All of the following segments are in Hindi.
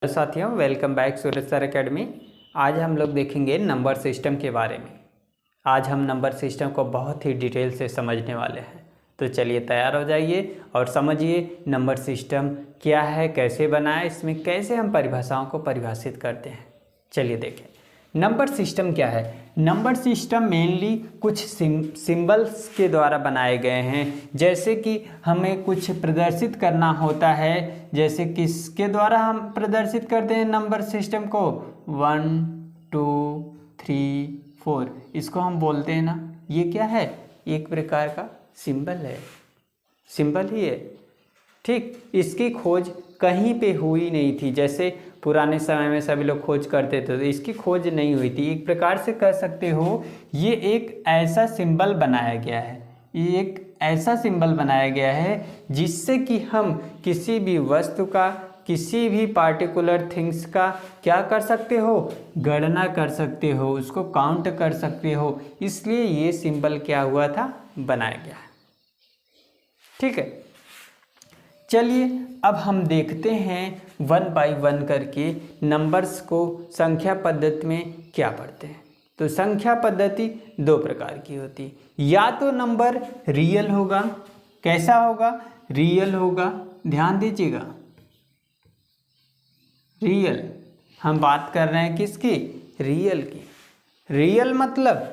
हेलो साथियों, वेलकम बैक सूरज सर अकेडमी। आज हम लोग देखेंगे नंबर सिस्टम के बारे में। आज हम नंबर सिस्टम को बहुत ही डिटेल से समझने वाले हैं। तो चलिए तैयार हो जाइए और समझिए नंबर सिस्टम क्या है, कैसे बना है, इसमें कैसे हम परिभाषाओं को परिभाषित करते हैं। चलिए देखें नंबर सिस्टम क्या है। नंबर सिस्टम मेनली कुछ सिंबल्स के द्वारा बनाए गए हैं। जैसे कि हमें कुछ प्रदर्शित करना होता है, जैसे किसके द्वारा हम प्रदर्शित करते हैं नंबर सिस्टम को 1 2 3 4, इसको हम बोलते हैं ना, ये क्या है, एक प्रकार का सिंबल है, सिंबल ही है। ठीक, इसकी खोज कहीं पे हुई नहीं थी। जैसे पुराने समय में सभी लोग खोज करते थे तो इसकी खोज नहीं हुई थी। एक प्रकार से कह सकते हो ये एक ऐसा सिंबल बनाया गया है, ये एक ऐसा सिंबल बनाया गया है जिससे कि हम किसी भी वस्तु का, किसी भी पार्टिकुलर थिंग्स का क्या कर सकते हो, गणना कर सकते हो, उसको काउंट कर सकते हो। इसलिए ये सिंबल क्या हुआ था, बनाया गया है। ठीक है, चलिए अब हम देखते हैं 1 बाई 1 करके नंबर्स को संख्या पद्धति में क्या पढ़ते हैं। तो संख्या पद्धति दो प्रकार की होती है, या तो नंबर रियल होगा। कैसा होगा, रियल होगा, ध्यान दीजिएगा, रियल। हम बात कर रहे हैं किसकी, रियल की। रियल मतलब,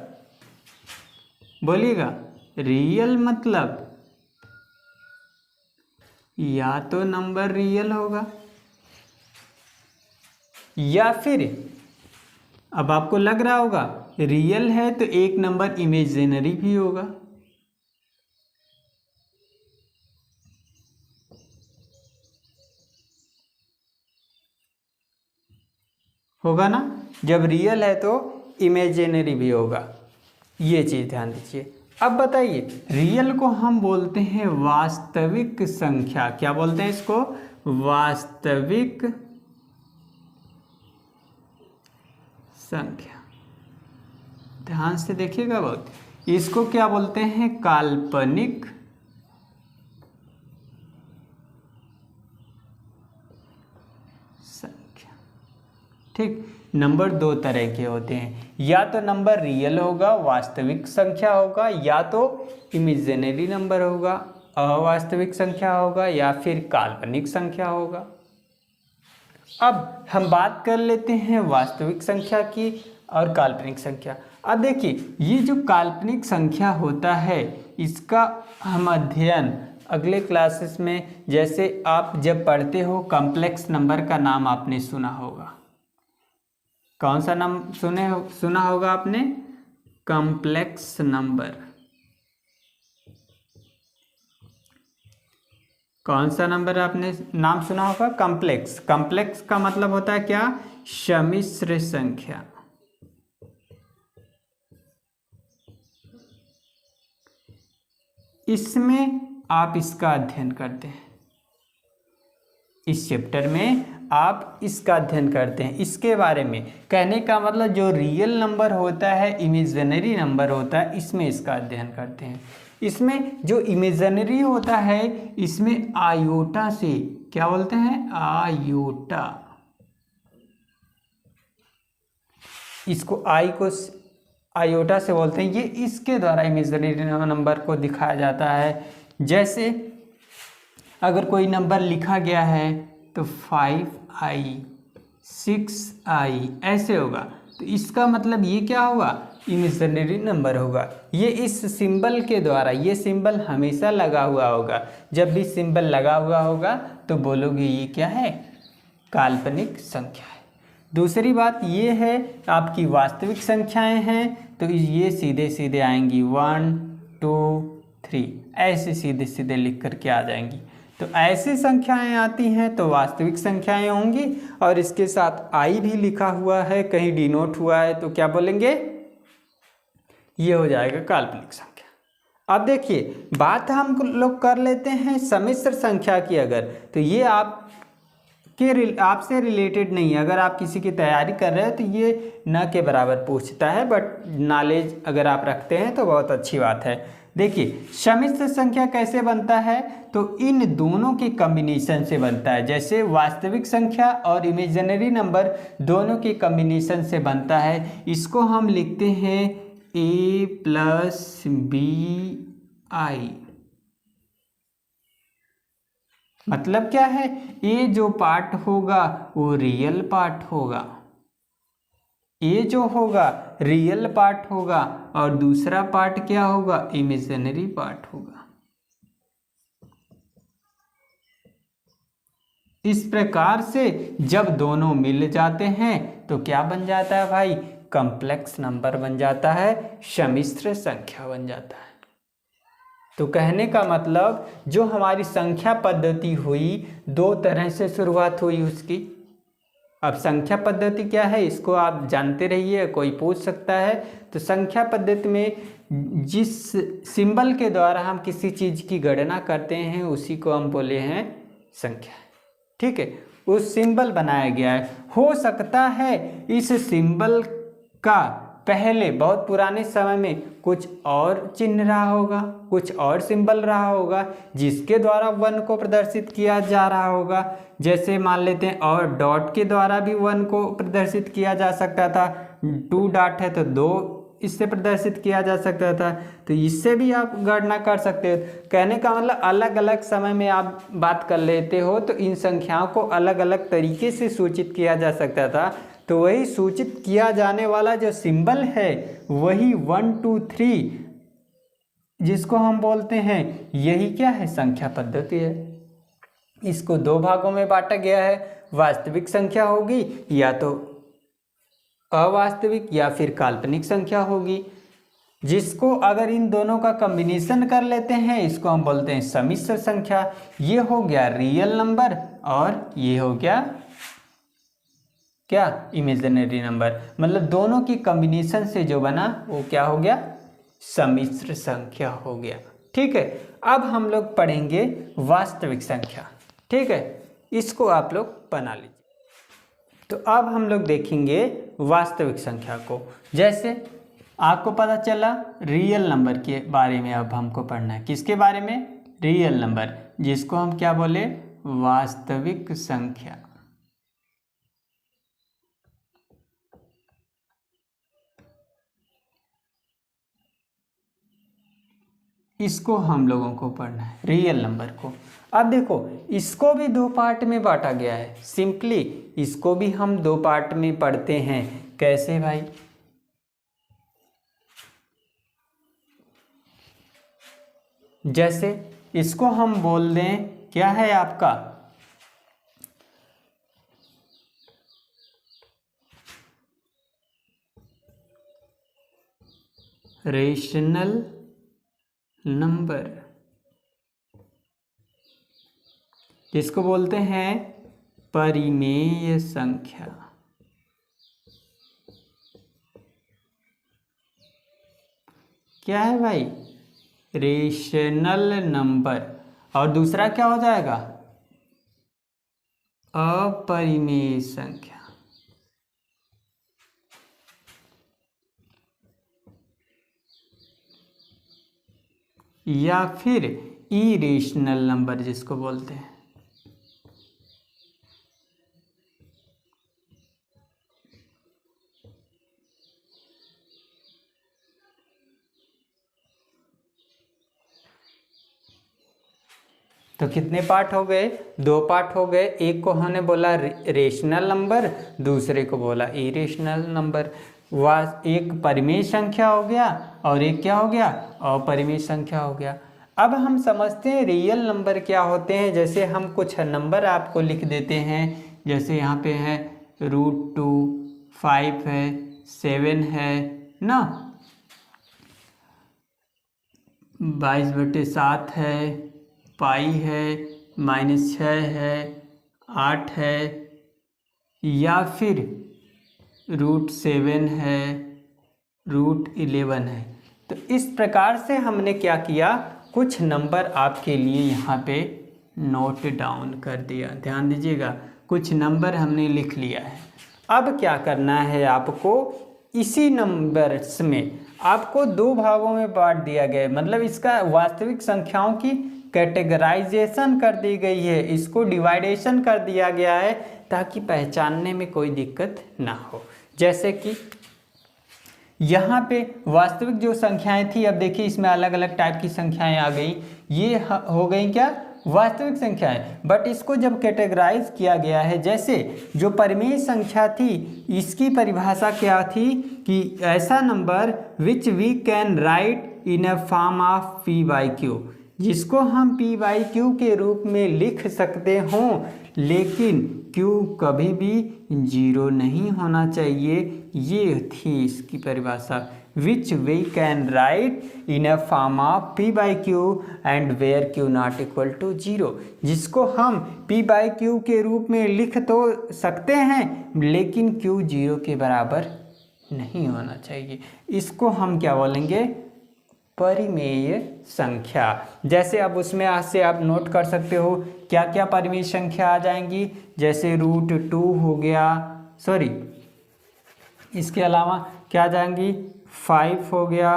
बोलिएगा, रियल मतलब या तो नंबर रियल होगा या फिर, अब आपको लग रहा होगा रियल है तो एक नंबर इमेजिनरी भी होगा। होगा ना, जब रियल है तो इमेजिनरी भी होगा, ये चीज़ ध्यान दीजिए। अब बताइए, रियल को हम बोलते हैं वास्तविक संख्या। क्या बोलते हैं इसको, वास्तविक संख्या। ध्यान से देखिएगा बहुत। इसको क्या बोलते हैं, काल्पनिक संख्या। ठीक, नंबर दो तरह के होते हैं, या तो नंबर रियल होगा, वास्तविक संख्या होगा, या तो इमेजिनरी नंबर होगा, अवास्तविक संख्या होगा, या फिर काल्पनिक संख्या होगा। अब हम बात कर लेते हैं वास्तविक संख्या की और काल्पनिक संख्या। अब देखिए, ये जो काल्पनिक संख्या होता है इसका हम अध्ययन अगले क्लासेस में, जैसे आप जब पढ़ते हो कॉम्प्लेक्स नंबर का नाम आपने सुना होगा। कौन सा नाम सुना होगा आपने, कॉम्प्लेक्स नंबर। कौन सा नंबर आपने नाम सुना होगा, कॉम्प्लेक्स। कॉम्प्लेक्स का मतलब होता है क्या, सम्मिश्र संख्या। इसमें आप इसका अध्ययन करते हैं, इस चैप्टर में आप इसका अध्ययन करते हैं। इसके बारे में कहने का मतलब जो रियल नंबर होता है, इमेजिनरी नंबर होता है, इसमें इसका अध्ययन करते हैं। इसमें जो इमेजिनरी होता है इसमें आयोटा से, क्या बोलते हैं, आयोटा, इसको आई को आयोटा से बोलते हैं। ये इसके द्वारा इमेजिनरी नंबर को दिखाया जाता है। जैसे अगर कोई नंबर लिखा गया है तो 5i 6i ऐसे होगा, तो इसका मतलब ये क्या होगा, इमेजिनरी नंबर होगा। ये इस सिंबल के द्वारा, ये सिंबल हमेशा लगा हुआ होगा। जब भी सिंबल लगा हुआ होगा तो बोलोगे ये क्या है, काल्पनिक संख्या है। दूसरी बात ये है, आपकी वास्तविक संख्याएं हैं तो ये सीधे सीधे आएंगी, 1 2 3 ऐसे सीधे सीधे लिख करके आ जाएंगी। तो ऐसी संख्याएं आती हैं तो वास्तविक संख्याएं होंगी, और इसके साथ आई भी लिखा हुआ है, कहीं डिनोट हुआ है तो क्या बोलेंगे, ये हो जाएगा काल्पनिक संख्या। अब देखिए, बात हम लोग कर लेते हैं सम्मिश्र संख्या की। अगर तो ये आपसे रिलेटेड नहीं है, अगर आप किसी की तैयारी कर रहे हो तो ये न के बराबर पूछता है, बट नॉलेज अगर आप रखते हैं तो बहुत अच्छी बात है। देखिए सम्मिश्र संख्या कैसे बनता है, तो इन दोनों के कॉम्बिनेशन से बनता है। जैसे वास्तविक संख्या और इमेजिनरी नंबर दोनों के कॉम्बिनेशन से बनता है। इसको हम लिखते हैं a प्लस बी आई। मतलब क्या है, ये जो पार्ट होगा वो रियल पार्ट होगा, ये जो होगा रियल पार्ट होगा और दूसरा पार्ट क्या होगा, इमेजिनरी पार्ट होगा। इस प्रकार से जब दोनों मिल जाते हैं तो क्या बन जाता है भाई, कॉम्प्लेक्स नंबर बन जाता है, सम्मिश्र संख्या बन जाता है। तो कहने का मतलब जो हमारी संख्या पद्धति हुई, दो तरह से शुरुआत हुई उसकी। अब संख्या पद्धति क्या है इसको आप जानते रहिए, कोई पूछ सकता है। तो संख्या पद्धति में जिस सिंबल के द्वारा हम किसी चीज़ की गणना करते हैं उसी को हम बोले हैं संख्या। ठीक है, उस सिंबल बनाया गया है। हो सकता है इस सिंबल का पहले बहुत पुराने समय में कुछ और चिन्ह रहा होगा, कुछ और सिंबल रहा होगा जिसके द्वारा 1 को प्रदर्शित किया जा रहा होगा। जैसे मान लेते हैं और डॉट के द्वारा भी 1 को प्रदर्शित किया जा सकता था, 2 डॉट है तो 2 इससे प्रदर्शित किया जा सकता था, तो इससे भी आप गणना कर सकते हो। कहने का मतलब अलग अलग समय में आप बात कर लेते हो तो इन संख्याओं को अलग अलग तरीके से सूचित किया जा सकता था। तो वही सूचित किया जाने वाला जो सिंबल है वही 1 2 3 जिसको हम बोलते हैं, यही क्या है, संख्या पद्धति है। इसको दो भागों में बांटा गया है, वास्तविक संख्या होगी या तो अवास्तविक या फिर काल्पनिक संख्या होगी, जिसको अगर इन दोनों का कॉम्बिनेशन कर लेते हैं इसको हम बोलते हैं सम्मिश्र संख्या। ये हो गया रियल नंबर और ये हो गया क्या, इमेजिनरी नंबर। मतलब दोनों की कॉम्बिनेशन से जो बना वो क्या हो गया, सम्मिश्र संख्या हो गया। ठीक है, अब हम लोग पढ़ेंगे वास्तविक संख्या। ठीक है, इसको आप लोग बना लीजिए। तो अब हम लोग देखेंगे वास्तविक संख्या को। जैसे आपको पता चला रियल नंबर के बारे में अब हमको पढ़ना है। किसके बारे में, रियल नंबर, जिसको हम क्या बोले, वास्तविक संख्या। इसको हम लोगों को पढ़ना है, रियल नंबर को। अब देखो इसको भी दो पार्ट में बांटा गया है। सिंपली इसको भी हम दो पार्ट में पढ़ते हैं। कैसे भाई, जैसे इसको हम बोल दें क्या है आपका, रेशनल नंबर, जिसको बोलते हैं परिमेय संख्या। क्या है भाई, रेशनल नंबर। और दूसरा क्या हो जाएगा, अपरिमेय संख्या। या फिर इरेशनल नंबर जिसको बोलते हैं। तो कितने पार्ट हो गए, दो पार्ट हो गए। एक को हमने बोला रेशनल नंबर, दूसरे को बोला इरेशनल नंबर। वह एक परिमेय संख्या हो गया और एक क्या हो गया, अपरिमेय संख्या हो गया। अब हम समझते हैं रियल नंबर क्या होते हैं। जैसे हम कुछ नंबर आपको लिख देते हैं, जैसे यहाँ पे है √2, 5 है, 7 है ना, 22/7 है, पाई है, -6 है, 8 है, या फिर √7 है, √11 है। तो इस प्रकार से हमने क्या किया, कुछ नंबर आपके लिए यहाँ पे नोट डाउन कर दिया। ध्यान दीजिएगा, कुछ नंबर हमने लिख लिया है। अब क्या करना है आपको, इसी नंबर्स में आपको दो भागों में बांट दिया गया है, मतलब इसका वास्तविक संख्याओं की कैटेगराइजेशन कर दी गई है, इसको डिवाइडेशन कर दिया गया है ताकि पहचानने में कोई दिक्कत ना हो। जैसे कि यहाँ पे वास्तविक जो संख्याएं थी, अब देखिए इसमें अलग अलग टाइप की संख्याएं आ गई, ये हो गई क्या वास्तविक संख्याएं। बट इसको जब कैटेगराइज किया गया है, जैसे जो परिमेय संख्या थी इसकी परिभाषा क्या थी कि ऐसा number which we can write in a form of P by Q, जिसको हम पी बाई क्यू के रूप में लिख सकते हों, लेकिन क्यू कभी भी जीरो नहीं होना चाहिए। ये थी इसकी परिभाषा, which we can write in a form of P by Q and where Q not equal to zero, जिसको हम पी बाई क्यू के रूप में लिख तो सकते हैं लेकिन क्यू जीरो के बराबर नहीं होना चाहिए। इसको हम क्या बोलेंगे, परिमेय संख्या। जैसे अब उसमें आज से आप नोट कर सकते हो क्या क्या परिमेय संख्या आ जाएंगी, जैसे √2 हो गया, सॉरी इसके अलावा क्या आ जाएंगी, 5 हो गया,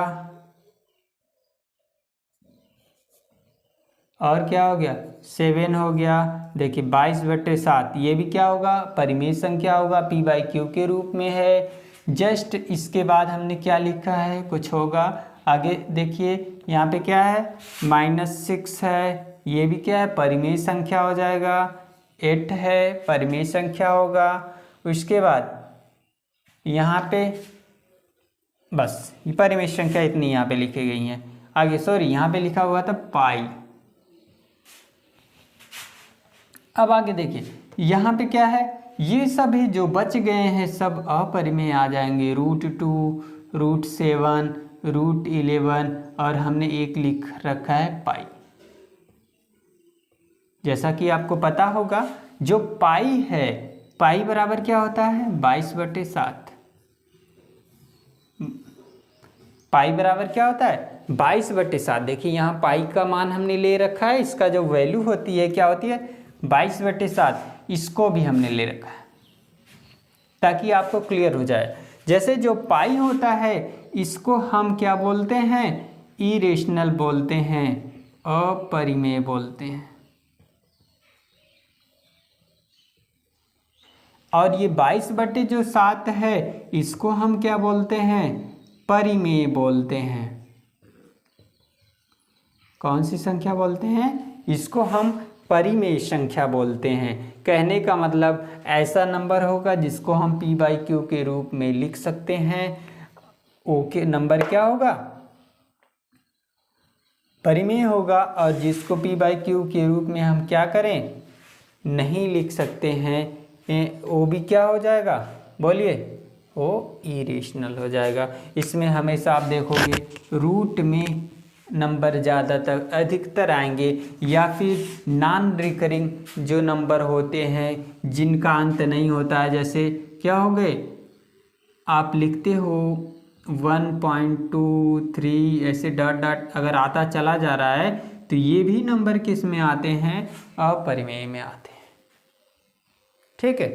और क्या हो गया 7 हो गया। देखिए 22/7 ये भी क्या होगा, परिमेय संख्या होगा, पी बाई क्यू के रूप में है। जस्ट इसके बाद हमने क्या लिखा है, कुछ होगा आगे, देखिए यहाँ पे क्या है -6 है, ये भी क्या है परिमेय संख्या हो जाएगा। 8 है परिमेय संख्या होगा। उसके बाद यहाँ पे बस ये परिमेय संख्या इतनी यहाँ पे लिखी गई हैं। आगे सॉरी यहाँ पे लिखा हुआ था पाई। अब आगे देखिए यहाँ पे क्या है, ये सभी जो बच गए हैं सब अपरिमेय आ जाएंगे, √2, √7, √11 और हमने एक लिख रखा है पाई। जैसा कि आपको पता होगा जो पाई है, पाई बराबर क्या होता है 22/7। पाई बराबर क्या होता है 22/7। देखिए यहाँ पाई का मान हमने ले रखा है, इसका जो वैल्यू होती है क्या होती है 22/7, इसको भी हमने ले रखा है ताकि आपको क्लियर हो जाए। जैसे जो पाई होता है इसको हम क्या बोलते हैं, इरेशनल बोलते हैं, अपरिमेय बोलते हैं। और ये 22/7 है इसको हम क्या बोलते हैं, परिमेय बोलते हैं। कौन सी संख्या बोलते हैं, इसको हम परिमेय संख्या बोलते हैं। कहने का मतलब ऐसा नंबर होगा जिसको हम पी बाई क्यू के रूप में लिख सकते हैं। ओके नंबर क्या होगा, परिमेय होगा, और जिसको पी बाई क्यू के रूप में हम क्या करें, नहीं लिख सकते हैं, वो भी क्या हो जाएगा, बोलिए वो इरेशनल हो जाएगा। इसमें हमेशा आप देखोगे रूट में नंबर ज़्यादातर अधिकतर आएंगे, या फिर नॉन रिकरिंग जो नंबर होते हैं जिनका अंत नहीं होता है, जैसे क्या हो गए आप लिखते हो 1.23 ऐसे डॉट डॉट अगर आता चला जा रहा है तो ये भी नंबर किस में आते हैं, अपरिमेय में आते हैं। ठीक है,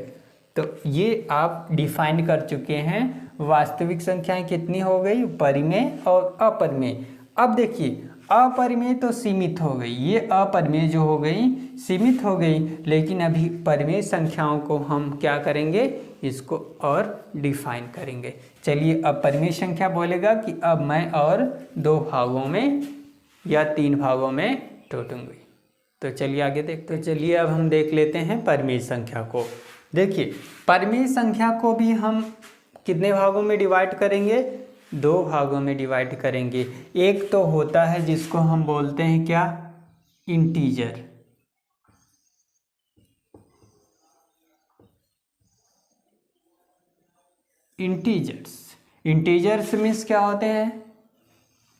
तो ये आप डिफाइन कर चुके हैं वास्तविक संख्याएं कितनी हो गई, परिमेय और अपरिमेय। अब देखिए अपरिमेय तो सीमित हो गई, ये अपरिमेय जो हो गई सीमित हो गई, लेकिन अभी परिमेय संख्याओं को हम क्या करेंगे, इसको और डिफाइन करेंगे। चलिए अब परिमेय संख्या बोलेगा कि अब मैं और 2 भागों में या 3 भागों में टूटूंगी। तो चलिए आगे देखते हैं। चलिए अब हम देख लेते हैं परिमेय संख्या को। देखिए परिमेय संख्या को भी हम कितने भागों में डिवाइड करेंगे, 2 भागों में डिवाइड करेंगे। एक तो होता है जिसको हम बोलते हैं क्या, इंटीजर। इंटीजर्स मीन्स क्या होते हैं,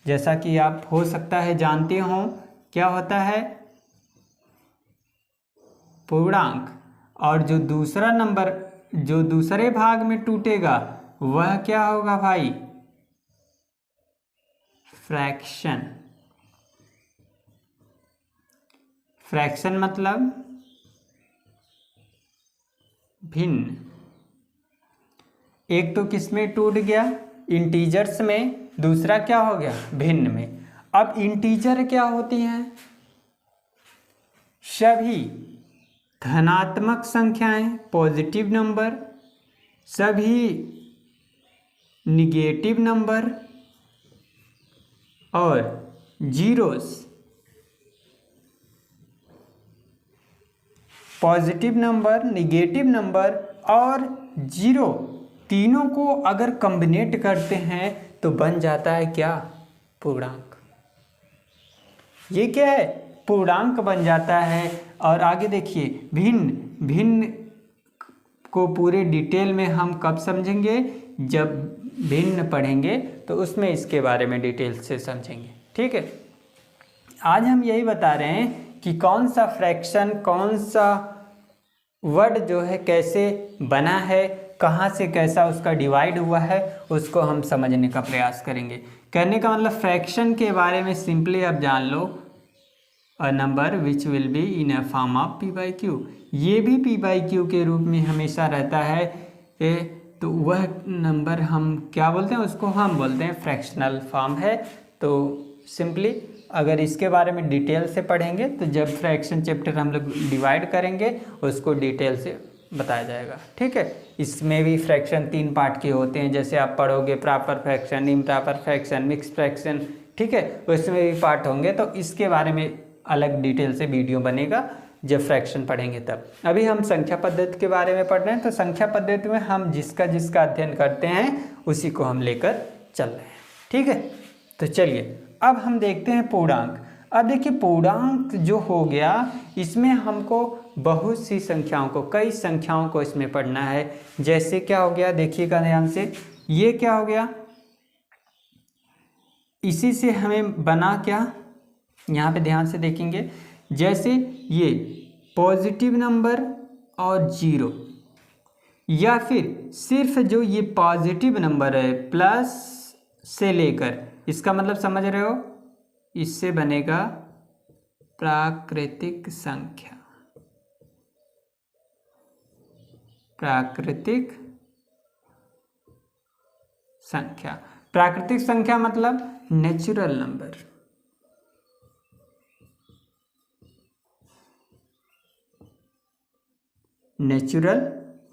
जैसा कि आप हो सकता है जानते हो क्या होता है, पूर्णांक। और जो दूसरा नंबर जो दूसरे भाग में टूटेगा वह क्या होगा भाई, फ्रैक्शन। फ्रैक्शन मतलब भिन्न। एक तो किस में टूट गया, इंटीजर्स में, दूसरा क्या हो गया भिन्न में। अब इंटीजर क्या होती हैं, सभी धनात्मक संख्याएं पॉजिटिव नंबर, सभी निगेटिव नंबर और zeros. Positive number, negative number और जीरो तीनों को अगर कॉम्बिनेट करते हैं तो बन जाता है क्या, पूर्णांक। ये क्या है, पूर्णांक बन जाता है। और आगे देखिए भिन्न, भिन्न को पूरे डिटेल में हम कब समझेंगे, जब भिन्न पढ़ेंगे तो उसमें इसके बारे में डिटेल से समझेंगे। ठीक है, आज हम यही बता रहे हैं कि कौन सा फ्रैक्शन, कौन सा वर्ड जो है कैसे बना है, कहाँ से कैसा उसका डिवाइड हुआ है, उसको हम समझने का प्रयास करेंगे। कहने का मतलब फ्रैक्शन के बारे में सिंपली आप जान लो, a number which will be in a form of P by Q. ये भी पी बाई क्यू के रूप में हमेशा रहता है। तो वह नंबर हम क्या बोलते हैं, उसको हम बोलते हैं फ्रैक्शनल फॉर्म है। तो सिंपली अगर इसके बारे में डिटेल से पढ़ेंगे तो जब फ्रैक्शन चैप्टर हम लोग डिवाइड करेंगे उसको डिटेल से बताया जाएगा। ठीक है, इसमें भी फ्रैक्शन 3 पार्ट के होते हैं, जैसे आप पढ़ोगे proper fraction, improper fraction, mix fraction. ठीक है, उसमें भी पार्ट होंगे, तो इसके बारे में अलग डिटेल से वीडियो बनेगा जब फ्रैक्शन पढ़ेंगे तब। अभी हम संख्या पद्धति के बारे में पढ़ रहे हैं, तो संख्या पद्धति में हम जिसका जिसका अध्ययन करते हैं उसी को हम लेकर चल रहे हैं। ठीक है, तो चलिए अब हम देखते हैं पूर्णांक। अब देखिए पूर्णांक जो हो गया, इसमें हमको बहुत सी संख्याओं को, कई संख्याओं को इसमें पढ़ना है। जैसे क्या हो गया, देखिएगा ध्यान से, ये क्या हो गया, इसी से हमें बना क्या, यहाँ पे ध्यान से देखेंगे, जैसे ये पॉजिटिव नंबर और जीरो, या फिर सिर्फ जो ये पॉजिटिव नंबर है प्लस से लेकर, इसका मतलब समझ रहे हो, इससे बनेगा प्राकृतिक संख्या। प्राकृतिक संख्या, प्राकृतिक संख्या मतलब नेचुरल नंबर। नेचुरल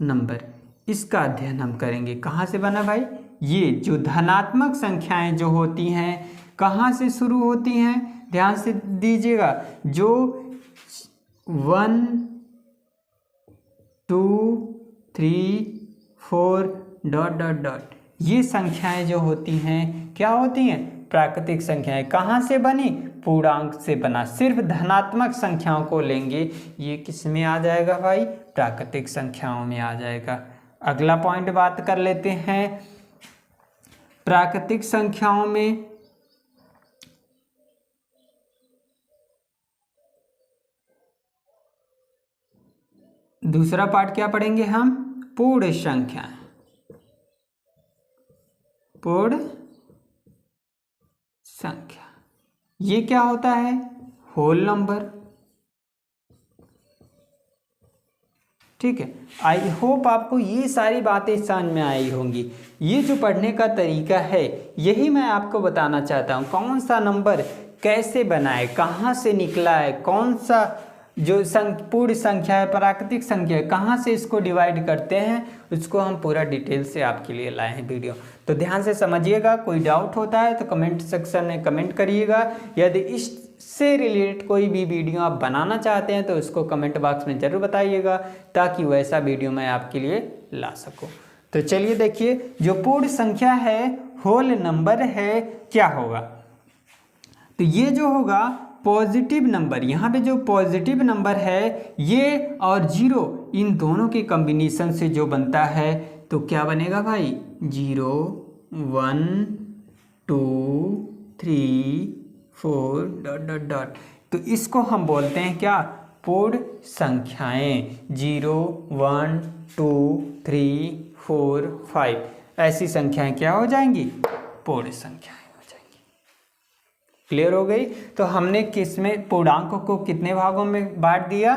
नंबर, इसका अध्ययन हम करेंगे। कहाँ से बना भाई, ये जो धनात्मक संख्याएं जो होती हैं कहाँ से शुरू होती हैं, ध्यान से दीजिएगा, जो 1 2 3 4 डॉट डॉट डॉट, ये संख्याएं जो होती हैं क्या होती हैं, प्राकृतिक संख्याएं। कहाँ से बनी, पूर्णांक से बना। सिर्फ धनात्मक संख्याओं को लेंगे, ये किस में आ जाएगा भाई, प्राकृतिक संख्याओं में आ जाएगा। अगला पॉइंट बात कर लेते हैं, प्राकृतिक संख्याओं में दूसरा पार्ट क्या पढ़ेंगे हम, पूर्ण संख्याएं। पूर्ण संख्या, ये क्या होता है, होल नंबर। ठीक है, आई होप आपको ये सारी बातें समझ में आई होंगी। ये जो पढ़ने का तरीका है यही मैं आपको बताना चाहता हूँ, कौन सा नंबर कैसे बनाए, कहाँ से निकला है, कौन सा जो पूर्ण संख्या है, प्राकृतिक संख्या है, कहाँ से इसको डिवाइड करते हैं, उसको हम पूरा डिटेल से आपके लिए लाए हैं वीडियो। तो ध्यान से समझिएगा, कोई डाउट होता है तो कमेंट सेक्शन में कमेंट करिएगा। यदि इससे रिलेटेड कोई भी वीडियो आप बनाना चाहते हैं तो उसको कमेंट बॉक्स में ज़रूर बताइएगा, ताकि वैसा वीडियो मैं आपके लिए ला सकूँ। तो चलिए देखिए, जो पूर्ण संख्या है, होल नंबर है, क्या होगा, तो ये जो होगा पॉजिटिव नंबर, यहाँ पे जो पॉजिटिव नंबर है ये और जीरो, इन दोनों के कॉम्बिनेशन से जो बनता है तो क्या बनेगा भाई, 0 1 2 3 4 डॉट डॉट डॉट। तो इसको हम बोलते हैं क्या, पूर्ण संख्याएं। 0 1 2 3 4 5 ऐसी संख्याएं क्या हो जाएंगी, पूर्ण संख्याएं हो जाएंगी। क्लियर हो गई। तो हमने किसमें पूर्णांकों को कितने भागों में बांट दिया,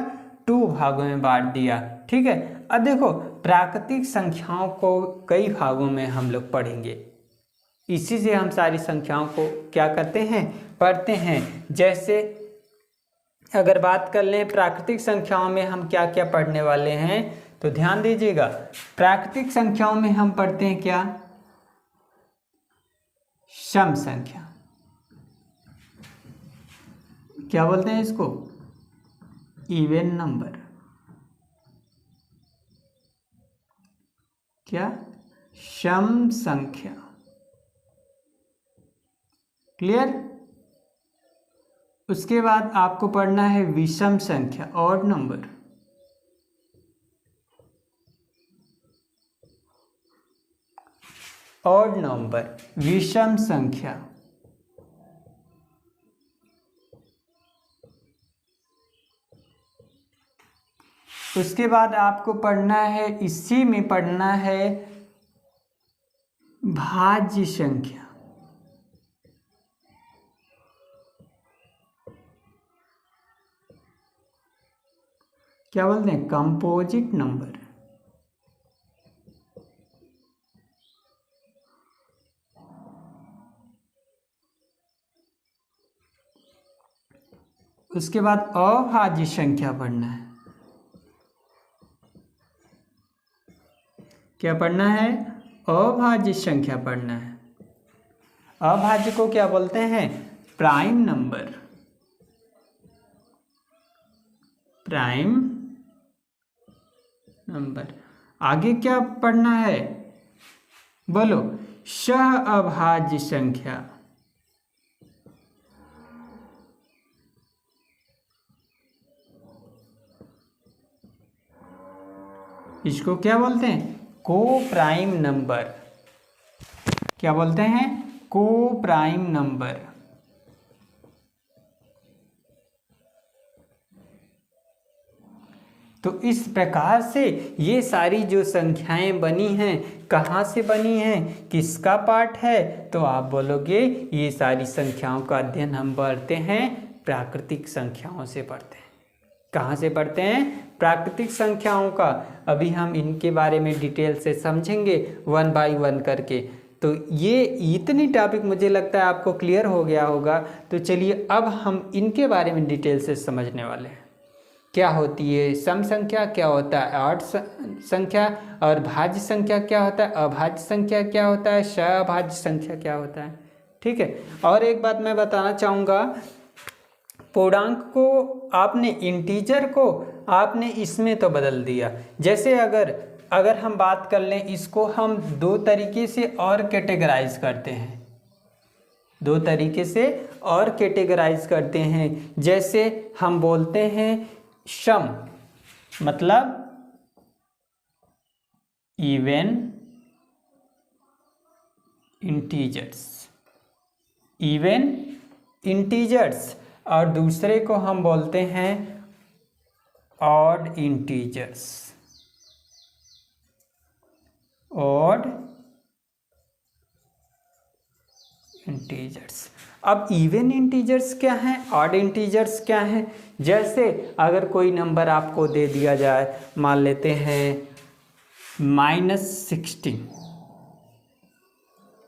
2 भागों में बांट दिया। ठीक है, अब देखो प्राकृतिक संख्याओं को कई भागों में हम लोग पढ़ेंगे, इसी से हम सारी संख्याओं को क्या करते हैं, पढ़ते हैं। जैसे अगर बात कर लें प्राकृतिक संख्याओं में हम क्या क्या पढ़ने वाले हैं, तो ध्यान दीजिएगा। प्राकृतिक संख्याओं में हम पढ़ते हैं क्या, सम संख्या। क्या बोलते हैं इसको, इवन नंबर। क्या, सम संख्या। क्लियर। उसके बाद आपको पढ़ना है विषम संख्या, ऑड नंबर। ऑड नंबर, विषम संख्या। उसके बाद आपको पढ़ना है, इसी में पढ़ना है भाज्य संख्या। क्या बोलते हैं, कंपोजिट नंबर। उसके बाद अभाज्य संख्या पढ़ना है। क्या पढ़ना है, अभाज्य संख्या पढ़ना है। अभाज्य को क्या बोलते हैं, प्राइम नंबर। Prime number. आगे क्या पढ़ना है, बोलो, सह अभाज्य संख्या। इसको क्या बोलते हैं, को प्राइम नंबर। क्या बोलते हैं, को प्राइम नंबर। तो इस प्रकार से ये सारी जो संख्याएं बनी हैं, कहाँ से बनी हैं, किसका पार्ट है, तो आप बोलोगे ये सारी संख्याओं का अध्ययन हम पढ़ते हैं प्राकृतिक संख्याओं से पढ़ते हैं। कहाँ से पढ़ते हैं, प्राकृतिक संख्याओं का। अभी हम इनके बारे में डिटेल से समझेंगे 1 बाय 1 करके। तो ये इतनी टॉपिक मुझे लगता है आपको क्लियर हो गया होगा। तो चलिए अब हम इनके बारे में डिटेल से समझने वाले हैं। क्या होती है सम संख्या, क्या होता है ऑड संख्या, और भाज्य संख्या क्या होता है, अभाज्य संख्या क्या होता है, सहभाज्य संख्या क्या होता है। ठीक है। और एक बात मैं बताना चाहूँगा, पूर्णांक को आपने, इंटीजर को आपने इसमें तो बदल दिया। जैसे अगर हम बात कर लें, इसको हम दो तरीके से और कैटेगराइज करते हैं। दो तरीके से और कैटेगराइज करते हैं। जैसे हम बोलते हैं सम, मतलब इवन इंटीजर्स, इवन इंटीजर्स, और दूसरे को हम बोलते हैं ऑड इंटीजर्स, ऑड इंटीजर्स। अब इवन इंटीजर्स क्या हैं, ऑड इंटीजर्स क्या हैं। जैसे अगर कोई नंबर आपको दे दिया जाए, मान लेते हैं -16,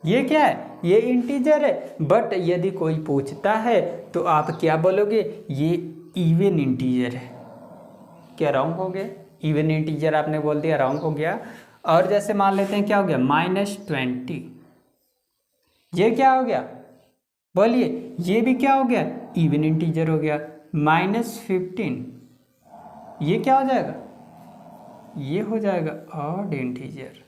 ये क्या है, ये इंटीजर है। बट यदि कोई पूछता है तो आप क्या बोलोगे, ये इवन इंटीजर है। क्या रॉन्ग हो गया, इवन इंटीजर आपने बोल दिया, रॉन्ग हो गया। और जैसे मान लेते हैं क्या हो गया, -20, ये क्या हो गया, बोलिए, ये भी क्या हो गया, इवन इंटीजर हो गया। -15, ये क्या हो जाएगा, ये हो जाएगा ऑड इंटीजर।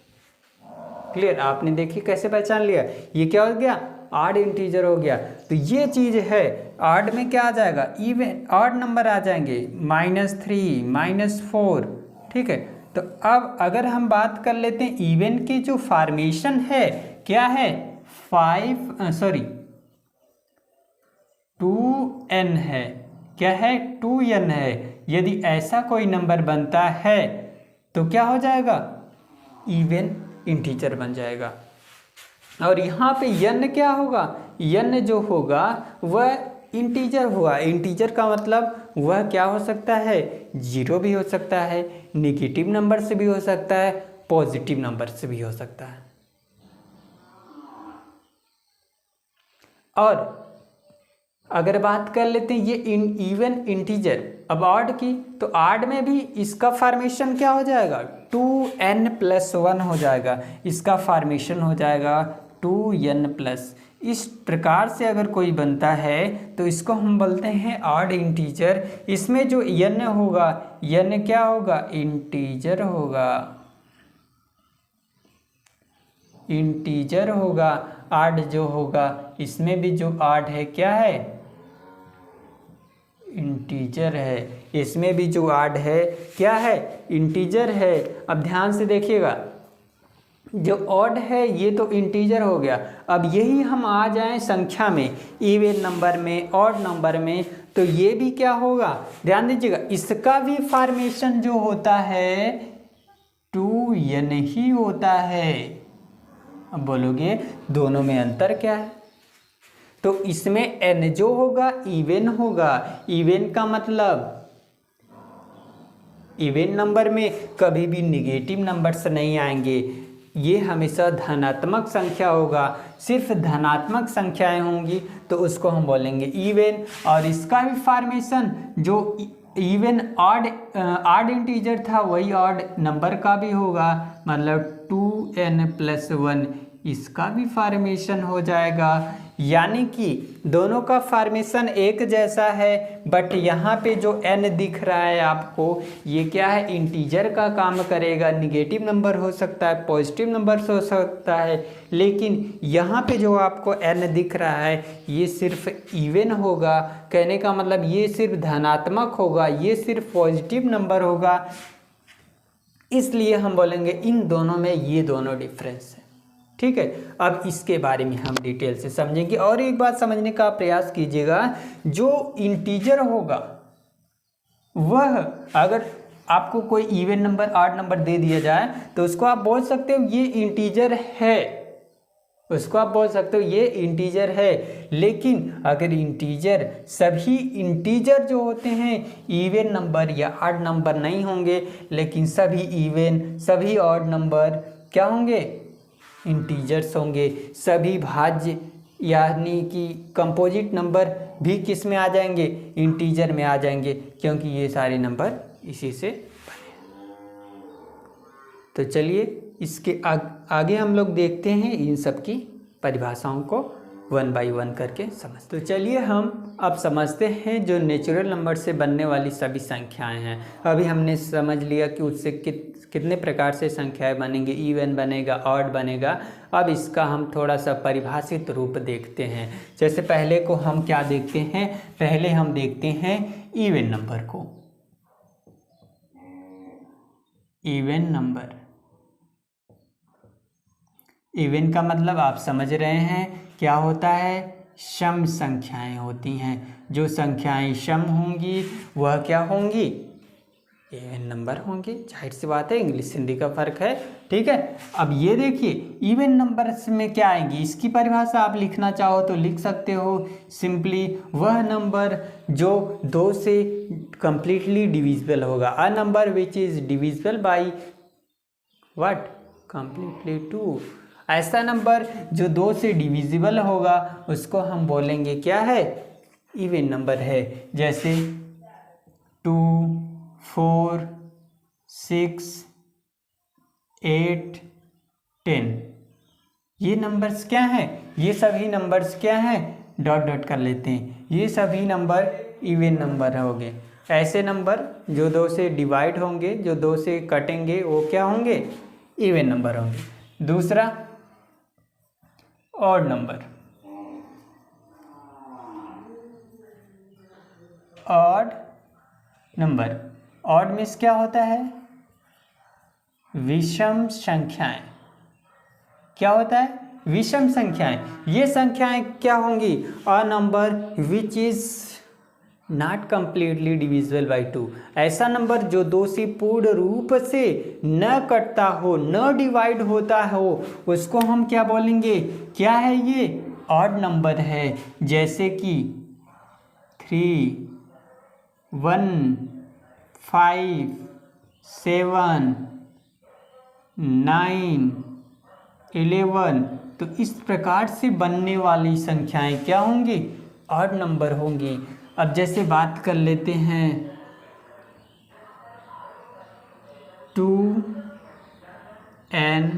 क्लियर, आपने देखिए कैसे पहचान लिया, ये क्या हो गया, ऑड इंटीजर हो गया। तो ये चीज़ है, ऑड में क्या आ जाएगा, इवन ऑड नंबर आ जाएंगे, -3, -4। ठीक है। तो अब अगर हम बात कर लेते हैं इवन की जो फॉर्मेशन है, क्या है, 2n है। क्या है, 2n है। यदि ऐसा कोई नंबर बनता है तो क्या हो जाएगा, इवन इंटीजर बन जाएगा। और यहाँ पे n क्या होगा, n जो होगा वह इंटीजर हुआ। इंटीजर का मतलब वह क्या हो सकता है, 0 भी हो सकता है, नेगेटिव नंबर से भी हो सकता है, पॉजिटिव नंबर से भी हो सकता है। और अगर बात कर लेते हैं ये इवन इंटीजर, अब ऑड की, तो ऑड में भी इसका फॉर्मेशन क्या हो जाएगा, 2n+1 हो जाएगा, इसका फॉर्मेशन हो जाएगा 2n+। इस प्रकार से अगर कोई बनता है तो इसको हम बोलते हैं ऑड इंटीजर। इसमें जो n होगा, n क्या होगा, इंटीजर होगा, इंटीजर होगा। ऑड जो होगा इसमें भी जो ऑड है क्या है, इंटीजर है। इसमें भी जो ऑड है क्या है, इंटीजर है। अब ध्यान से देखिएगा, जो ऑड है ये तो इंटीजर हो गया। अब यही हम आ जाएं संख्या में, इवन नंबर में, ऑड नंबर में, तो ये भी क्या होगा, ध्यान दीजिएगा, इसका भी फॉर्मेशन जो होता है 2n ही होता है। अब बोलोगे दोनों में अंतर क्या है, तो इसमें n जो होगा इवन होगा। इवन का मतलब इवन नंबर में कभी भी निगेटिव नंबर्स नहीं आएंगे, ये हमेशा धनात्मक संख्या होगा। सिर्फ धनात्मक संख्याएं होंगी तो उसको हम बोलेंगे इवन। और इसका भी फॉर्मेशन जो इवन ऑड इंटीजर था वही ऑड नंबर का भी होगा, मतलब 2n+1, इसका भी फॉर्मेशन हो जाएगा। यानी कि दोनों का फॉर्मेशन एक जैसा है, बट यहाँ पे जो n दिख रहा है आपको, ये क्या है, इंटीजर का काम करेगा। निगेटिव नंबर हो सकता है, पॉजिटिव नंबर हो सकता है, लेकिन यहाँ पे जो आपको n दिख रहा है ये सिर्फ इवन होगा। कहने का मतलब ये सिर्फ धनात्मक होगा, ये सिर्फ पॉजिटिव नंबर होगा। इसलिए हम बोलेंगे इन दोनों में ये दोनों डिफरेंस है। ठीक है, अब इसके बारे में हम डिटेल से समझेंगे। और एक बात समझने का प्रयास कीजिएगा, जो इंटीजर होगा वह, अगर आपको कोई इवन नंबर, ऑड नंबर दे दिया जाए तो उसको आप बोल सकते हो ये इंटीजर है, उसको आप बोल सकते हो ये इंटीजर है। लेकिन अगर इंटीजर, सभी इंटीजर जो होते हैं इवन नंबर या ऑड नंबर नहीं होंगे, लेकिन सभी इवन, सभी ऑड नंबर क्या होंगे, इंटीजर्स होंगे। सभी भाज्य यानी कि कंपोजिट नंबर भी किस में आ जाएंगे, इंटीजर में आ जाएंगे, क्योंकि ये सारे नंबर इसी से बने। तो चलिए इसके आगे हम लोग देखते हैं इन सब की परिभाषाओं को 1 बाई 1 करके समझ। तो चलिए हम अब समझते हैं जो नेचुरल नंबर से बनने वाली सभी संख्याएं हैं। अभी हमने समझ लिया कि उससे कितने प्रकार से संख्याएं बनेंगी, इवन बनेगा, ऑड बनेगा। अब इसका हम थोड़ा सा परिभाषित रूप देखते हैं। जैसे पहले को हम क्या देखते हैं, पहले हम देखते हैं इवन नंबर को। इवन नंबर, इवन का मतलब आप समझ रहे हैं क्या होता है, सम संख्याएं होती हैं। जो संख्याएं सम होंगी वह क्या होंगी, इवन नंबर होंगे। जाहिर सी बात है, इंग्लिश हिंदी का फर्क है। ठीक है, अब ये देखिए इवन नंबर्स में क्या आएंगी, इसकी परिभाषा आप लिखना चाहो तो लिख सकते हो सिंपली, वह नंबर जो 2 से कंप्लीटली डिविजिबल होगा। अ number which is divisible by what, completely 2। ऐसा नंबर जो 2 से डिविजिबल होगा उसको हम बोलेंगे क्या है, इवन नंबर है। जैसे 2, 4, 6, 8, 10, ये नंबर्स क्या हैं, ये सभी नंबर्स क्या हैं, डॉट डॉट कर लेते हैं, ये सभी नंबर इवन नंबर होंगे। ऐसे नंबर जो 2 से डिवाइड होंगे, जो 2 से कटेंगे, वो क्या होंगे, इवन नंबर होंगे। दूसरा odd number, odd number, odd means क्या होता है, विषम संख्याएं। क्या होता है, विषम संख्याएं। ये संख्याएं क्या होंगी, अ number which is not completely divisible by 2। ऐसा नंबर जो 2 से पूर्ण रूप से न कटता हो, न डिवाइड होता हो, उसको हम क्या बोलेंगे, क्या है ये, ऑड नंबर है। जैसे कि 3, 1, 5, 7, 9, 11, तो इस प्रकार से बनने वाली संख्याएं क्या होंगी, ऑड नंबर होंगी। अब जैसे बात कर लेते हैं 2n,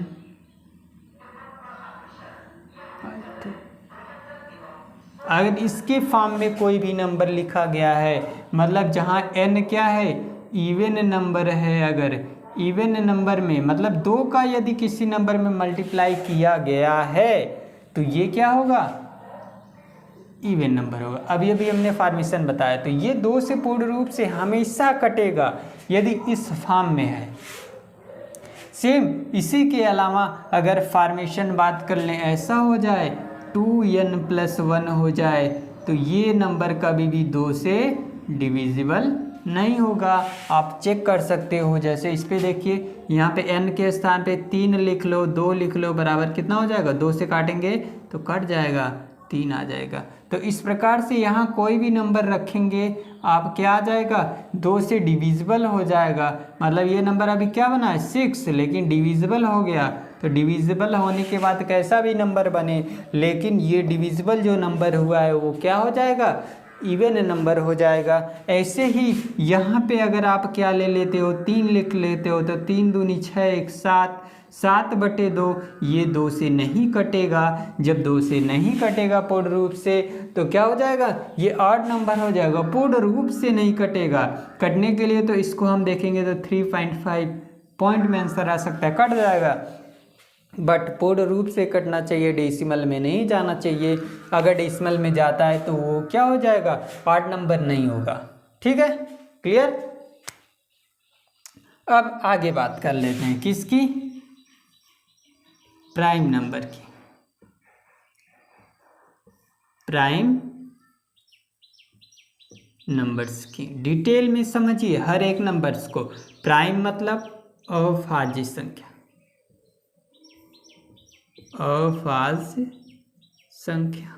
अगर इसके फॉर्म में कोई भी नंबर लिखा गया है, मतलब जहाँ n क्या है, इवन नंबर है, अगर इवन नंबर में मतलब 2 का यदि किसी नंबर में मल्टीप्लाई किया गया है तो ये क्या होगा, इवन नंबर होगा। अभी अभी हमने फॉर्मेशन बताया, तो ये 2 से पूर्ण रूप से हमेशा कटेगा यदि इस फॉर्म में है। सेम इसी के अलावा अगर फॉर्मेशन बात कर लें, ऐसा हो जाए 2n+1 हो जाए, तो ये नंबर कभी भी 2 से डिविजिबल नहीं होगा। आप चेक कर सकते हो, जैसे इस पे देखिए, यहाँ पे n के स्थान पे 3 लिख लो, 2 लिख लो, बराबर कितना हो जाएगा, 2 से काटेंगे तो कट जाएगा, 3 आ जाएगा। तो इस प्रकार से यहाँ कोई भी नंबर रखेंगे आप, क्या आ जाएगा, 2 से डिविजिबल हो जाएगा। मतलब ये नंबर अभी क्या बना है 6, लेकिन डिविजिबल हो गया। तो डिविजिबल होने के बाद कैसा भी नंबर बने, लेकिन ये डिविजिबल जो नंबर हुआ है वो क्या हो जाएगा, इवन नंबर हो जाएगा। ऐसे ही यहाँ पे अगर आप क्या ले लेते हो, 3 लिख लेते हो, तो 3 दूनी 6, 1 7, 7/2, ये 2 से नहीं कटेगा। जब 2 से नहीं कटेगा पूर्ण रूप से, तो क्या हो जाएगा, ये ऑड नंबर हो जाएगा, पूर्ण रूप से नहीं कटेगा। कटने के लिए तो इसको हम देखेंगे तो 3.5 पॉइंट में आंसर आ सकता है, कट जाएगा, बट पूर्ण रूप से कटना चाहिए, डेसिमल में नहीं जाना चाहिए। अगर डेसिमल में जाता है तो वो क्या हो जाएगा, ऑड नंबर नहीं होगा। ठीक है, क्लियर। अब आगे बात कर लेते हैं किसकी, प्राइम नंबर की। प्राइम नंबर्स की डिटेल में समझिए हर एक नंबर्स को। प्राइम मतलब अभाज्य संख्या, अभाज्य संख्या,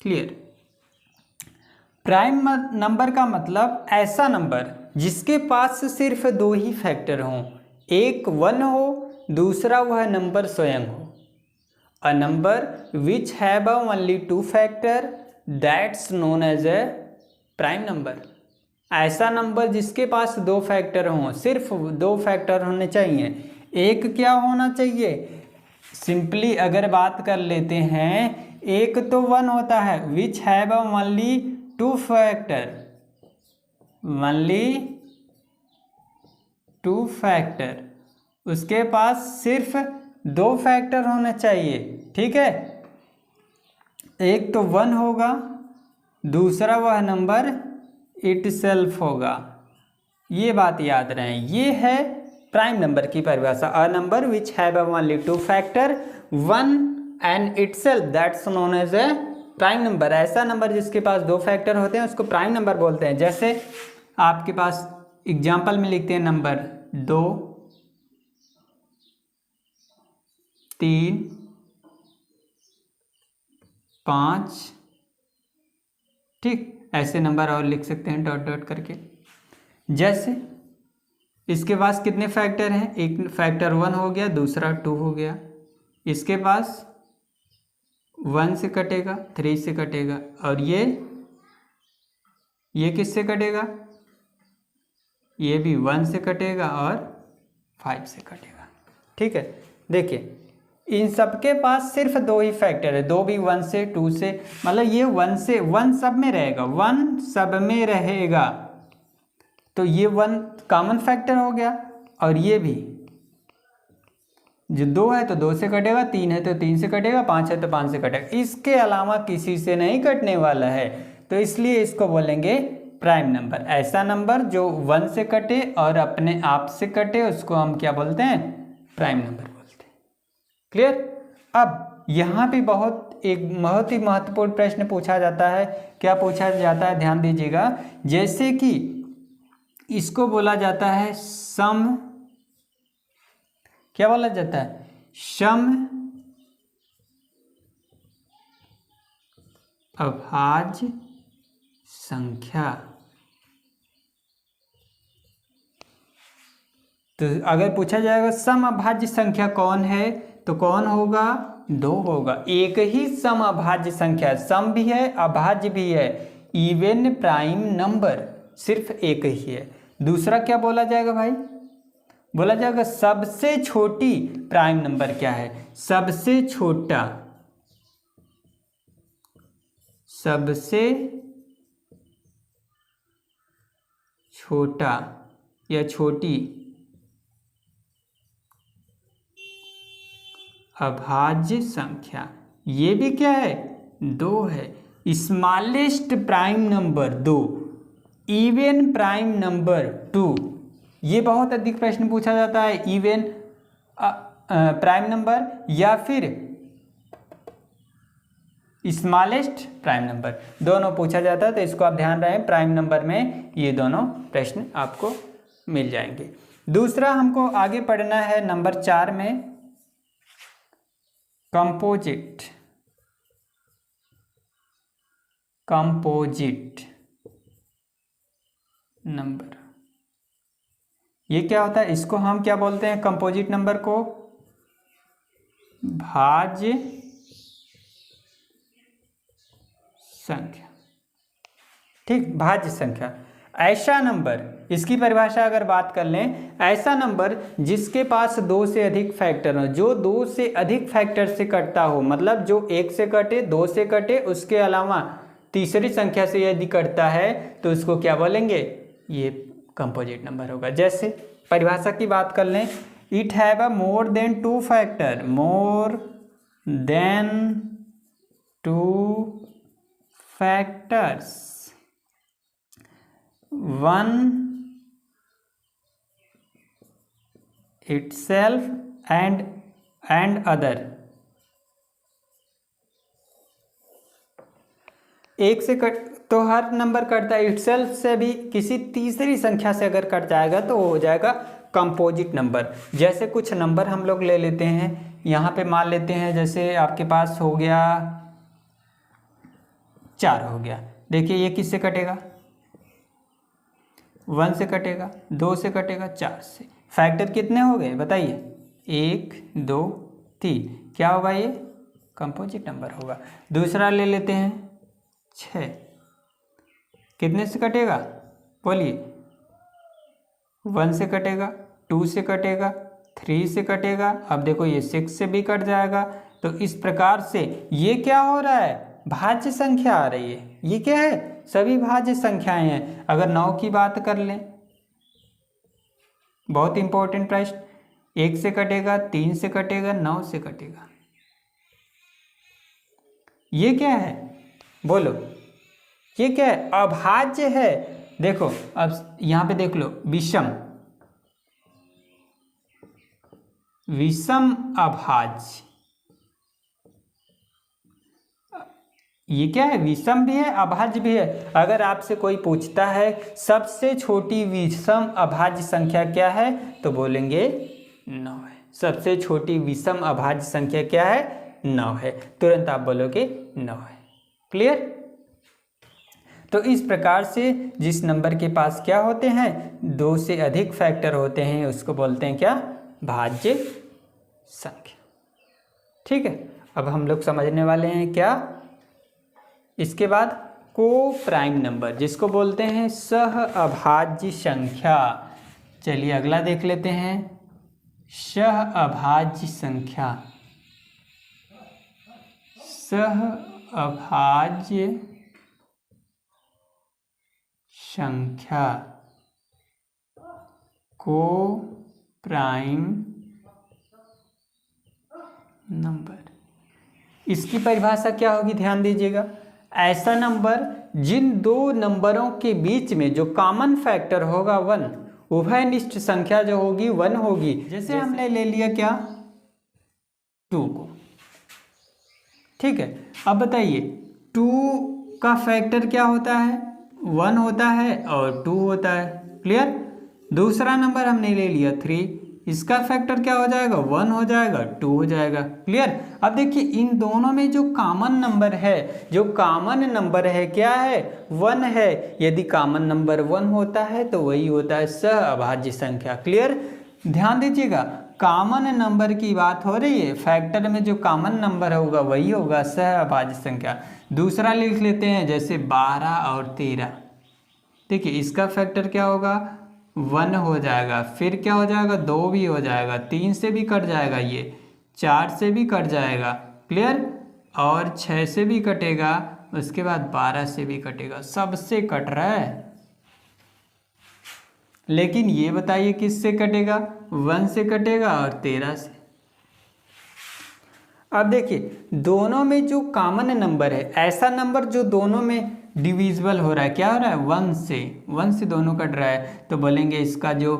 क्लियर। प्राइम नंबर का मतलब ऐसा नंबर जिसके पास सिर्फ 2 ही फैक्टर हों, एक 1 हो, दूसरा वह नंबर स्वयं हो। A number which have only 2 factor, that's known as a prime number. ऐसा नंबर जिसके पास 2 फैक्टर हों, सिर्फ 2 फैक्टर होने चाहिए। एक क्या होना चाहिए, सिंपली अगर बात कर लेते हैं, एक तो 1 होता है, विच have only 2 factor, only 2 factor, उसके पास सिर्फ 2 फैक्टर होना चाहिए। ठीक है, एक तो 1 होगा, दूसरा वह नंबर इटसेल्फ होगा। ये बात याद रहे, ये है प्राइम नंबर की परिभाषा। A number which have only 2 factor, 1 and itself, that's known as a prime number. ऐसा नंबर जिसके पास 2 फैक्टर होते हैं उसको प्राइम नंबर बोलते हैं। जैसे आपके पास एग्जाम्पल में लिखते हैं नंबर 2, 3, 5, ठीक, ऐसे नंबर और लिख सकते हैं डॉट डॉट करके। जैसे इसके पास कितने फैक्टर हैं, एक फैक्टर 1 हो गया, दूसरा 2 हो गया। इसके पास 1 से कटेगा, 3 से कटेगा, और ये किससे कटेगा, ये भी 1 से कटेगा और 5 से कटेगा। ठीक है, देखिए इन सबके पास सिर्फ 2 ही फैक्टर है, 2 भी 1 से, 2 से, मतलब ये 1 से, 1 सब में रहेगा, 1 सब में रहेगा, तो ये 1 कॉमन फैक्टर हो गया। और ये भी जो 2 है तो 2 से कटेगा, 3 है तो 3 से कटेगा, 5 है तो 5 से कटेगा, इसके अलावा किसी से नहीं कटने वाला है, तो इसलिए इसको बोलेंगे प्राइम नंबर। ऐसा नंबर जो 1 से कटे और अपने आप से कटे उसको हम क्या बोलते हैं, प्राइम नंबर बोलते हैं। क्लियर। अब यहाँ पे बहुत ही महत्वपूर्ण प्रश्न पूछा जाता है। क्या पूछा जाता है, ध्यान दीजिएगा। जैसे कि इसको बोला जाता है सम, क्या बोला जाता है, सम अभाज्य संख्या। तो अगर पूछा जाएगा सम अभाज्य संख्या कौन है, तो कौन होगा, 2 होगा। एक ही सम अभाज्य संख्या, सम भी है अभाज्य भी है, इवन प्राइम नंबर सिर्फ एक ही है। दूसरा क्या बोला जाएगा भाई? बोला जाएगा सबसे छोटी प्राइम नंबर क्या है? सबसे छोटा, सबसे छोटा या छोटी अभाज्य संख्या, ये भी क्या है? 2 है। Smallest prime number 2, even prime number 2। ये बहुत अधिक प्रश्न पूछा जाता है, इवन प्राइम नंबर या फिर स्मॉलेस्ट प्राइम नंबर, दोनों पूछा जाता है। तो इसको आप ध्यान रखें, प्राइम नंबर में ये दोनों प्रश्न आपको मिल जाएंगे। दूसरा हमको आगे पढ़ना है नंबर 4 में, कंपोजिट नंबर। ये क्या होता है? इसको हम क्या बोलते हैं? कंपोजिट नंबर को भाज्य संख्या। ठीक, भाज्य संख्या ऐसा नंबर, इसकी परिभाषा अगर बात कर लें, ऐसा नंबर जिसके पास 2 से अधिक फैक्टर हो, जो 2 से अधिक फैक्टर से कटता हो, मतलब जो 1 से कटे, 2 से कटे, उसके अलावा तीसरी संख्या से यदि कटता है तो उसको क्या बोलेंगे? ये कंपोजिट नंबर होगा। जैसे परिभाषा की बात कर लें, it have a more than 2 factor, more than 2 factors, 1 itself and other। एक से कट तो हर नंबर कटता है, इटसेल्फ से भी किसी तीसरी संख्या से अगर कट जाएगा तो वो हो जाएगा कंपोजिट नंबर। जैसे कुछ नंबर हम लोग ले लेते हैं, यहाँ पे मान लेते हैं, जैसे आपके पास हो गया 4 हो गया। देखिए ये किससे कटेगा? 1 से कटेगा, 2 से कटेगा, 4 से। फैक्टर कितने हो गए बताइए? 1 2 3। क्या होगा? ये कंपोजिट नंबर होगा। दूसरा ले लेते हैं 6, कितने से कटेगा? बोलिए। 1 से कटेगा, 2 से कटेगा, 3 से कटेगा। अब देखो ये 6 से भी कट जाएगा। तो इस प्रकार से ये क्या हो रहा है? भाज्य संख्या आ रही है। ये क्या है? सभी भाज्य संख्याएं हैं। अगर 9 की बात कर लें, बहुत इंपॉर्टेंट प्रश्न, 1 से कटेगा, 3 से कटेगा, 9 से कटेगा। ये क्या है? बोलो, ये क्या है? अभाज्य है। देखो अब यहां पे देख लो, विषम अभाज्य। ये क्या है? विषम भी है, अभाज्य भी है। अगर आपसे कोई पूछता है सबसे छोटी विषम अभाज्य संख्या क्या है, तो बोलेंगे 9 है। सबसे छोटी विषम अभाज्य संख्या क्या है? 9 है। तुरंत आप बोलोगे 9 है। क्लियर? तो इस प्रकार से जिस नंबर के पास क्या होते हैं? 2 से अधिक फैक्टर होते हैं, उसको बोलते हैं क्या? भाज्य संख्या। ठीक है, अब हम लोग समझने वाले हैं क्या? इसके बाद को प्राइम नंबर, जिसको बोलते हैं सह अभाज्य संख्या। चलिए अगला देख लेते हैं, सह अभाज्य संख्या। सह अभाज्य संख्या को प्राइम नंबर। इसकी परिभाषा क्या होगी? ध्यान दीजिएगा। ऐसा नंबर जिन 2 नंबरों के बीच में जो कॉमन फैक्टर होगा 1, उभयनिष्ठ संख्या जो होगी 1 होगी। जैसे हमने ले लिया क्या? 2 को। ठीक है, अब बताइए 2 का फैक्टर क्या होता है? 1 होता है और 2 होता है। क्लियर? दूसरा नंबर हमने ले लिया 3, इसका फैक्टर क्या हो जाएगा? 1 हो जाएगा, 2 हो जाएगा। क्लियर? अब देखिए इन दोनों में जो कॉमन नंबर है, जो कॉमन नंबर है क्या है? 1 है। यदि कॉमन नंबर 1 होता है तो वही होता है सह अभाज्य संख्या। क्लियर? ध्यान दीजिएगा, कॉमन नंबर की बात हो रही है, फैक्टर में जो कॉमन नंबर होगा वही होगा सहअभाज्य संख्या। दूसरा लिख लेते हैं, जैसे 12 और 13। देखिए इसका फैक्टर क्या होगा, 1 हो जाएगा, फिर क्या हो जाएगा, 2 भी हो जाएगा, 3 से भी कट जाएगा, ये 4 से भी कट जाएगा, क्लियर, और 6 से भी कटेगा, उसके बाद 12 से भी कटेगा, सबसे कट रहा है। लेकिन ये बताइए किससे कटेगा, 1 से कटेगा और 13 से। अब देखिए दोनों में जो कॉमन नंबर है, ऐसा नंबर जो दोनों में डिविजिबल हो रहा है, क्या हो रहा है, 1 से दोनों कट रहा है, तो बोलेंगे इसका जो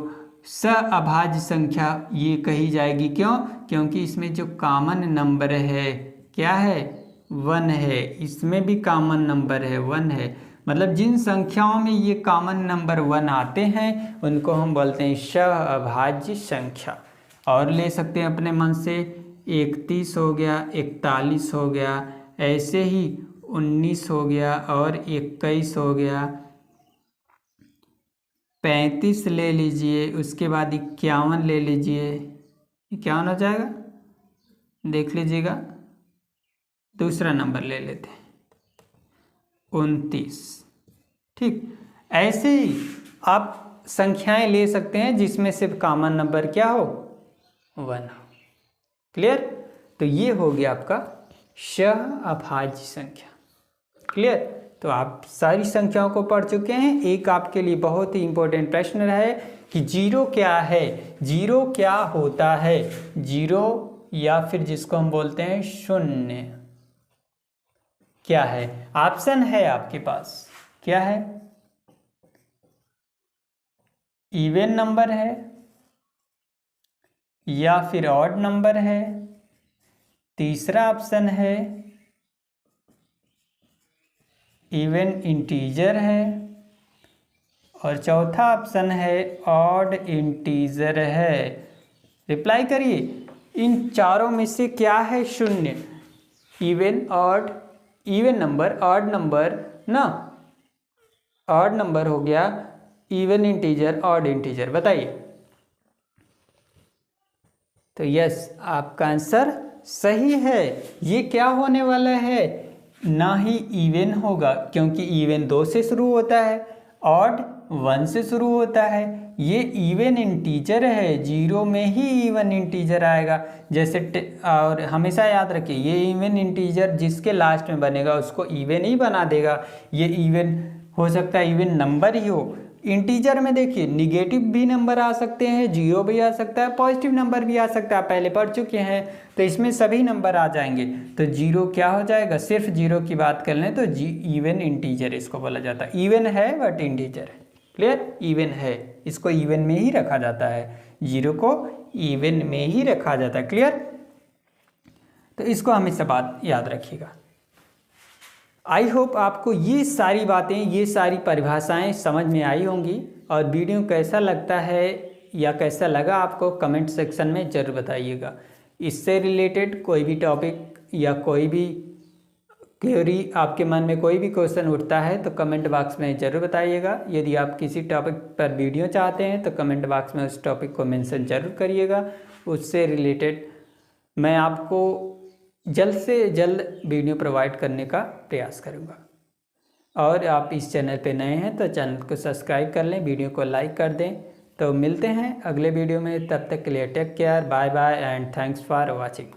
सहअभाज्य संख्या ये कही जाएगी। क्यों, क्योंकि इसमें जो कॉमन नंबर है क्या है, 1 है, इसमें भी कॉमन नंबर है 1 है। मतलब जिन संख्याओं में ये कॉमन नंबर 1 आते हैं उनको हम बोलते हैं सहअभाज्य संख्या। और ले सकते हैं अपने मन से, 31 हो गया, 41 हो गया, ऐसे ही 19 हो गया और 21 हो गया, 35 ले लीजिए, उसके बाद 51 ले लीजिए, 51 हो जाएगा, देख लीजिएगा। दूसरा नंबर ले लेते हैं 29। ठीक, ऐसे ही आप संख्याएं ले सकते हैं जिसमें सिर्फ कॉमन नंबर क्या हो, 1 हो। क्लियर, तो ये हो गया आपका सहअभाज्य संख्या। क्लियर, तो आप सारी संख्याओं को पढ़ चुके हैं। एक आपके लिए बहुत ही इंपॉर्टेंट प्रश्न है कि जीरो क्या है, जीरो क्या होता है, जीरो या फिर जिसको हम बोलते हैं शून्य क्या है। ऑप्शन है आपके पास, क्या है, इवन नंबर है या फिर ऑड नंबर है, तीसरा ऑप्शन है इवन इंटीजर है, और चौथा ऑप्शन है ऑड इंटीजर है। रिप्लाई करिए, इन चारों में से क्या है शून्य, even, odd, even number, odd number ना, ऑड नंबर हो गया, इवन इंटीजर, ऑड इंटीजर, बताइए। तो यस, आपका आंसर सही है। ये क्या होने वाला है, ना ही इवन होगा, क्योंकि इवन 2 से शुरू होता है, ऑड 1 से शुरू होता है, ये इवन इंटीजर है, 0 में ही इवन इंटीजर आएगा। जैसे और हमेशा याद रखिए, ये इवन इंटीजर जिसके लास्ट में बनेगा उसको इवन ही बना देगा। ये इवन हो सकता है, इवन नंबर ही हो। इंटीजर में देखिए निगेटिव भी नंबर आ सकते हैं, 0 भी आ सकता है, पॉजिटिव नंबर भी आ सकता है, आप पहले पढ़ चुके हैं, तो इसमें सभी नंबर आ जाएंगे। तो 0 क्या हो जाएगा, सिर्फ 0 की बात कर लें तो इवन इंटीजर इसको बोला जाता है। इवन है बट इंटीजर है, क्लियर, इवन है, इसको इवन में ही रखा जाता है, 0 को इवन में ही रखा जाता है, क्लियर। तो इसको हमेशा बात याद रखिएगा। आई होप आपको ये सारी बातें, ये सारी परिभाषाएं समझ में आई होंगी। और वीडियो कैसा लगता है या कैसा लगा आपको कमेंट सेक्शन में ज़रूर बताइएगा। इससे रिलेटेड कोई भी टॉपिक या कोई भी क्वेरी, आपके मन में कोई भी क्वेश्चन उठता है तो कमेंट बॉक्स में ज़रूर बताइएगा। यदि आप किसी टॉपिक पर वीडियो चाहते हैं तो कमेंट बॉक्स में उस टॉपिक को मेंशन ज़रूर करिएगा। उससे रिलेटेड मैं आपको जल्द से जल्द वीडियो प्रोवाइड करने का प्रयास करूंगा। और आप इस चैनल पे नए हैं तो चैनल को सब्सक्राइब कर लें, वीडियो को लाइक कर दें। तो मिलते हैं अगले वीडियो में, तब तक के लिए take care, bye bye and thanks for watching.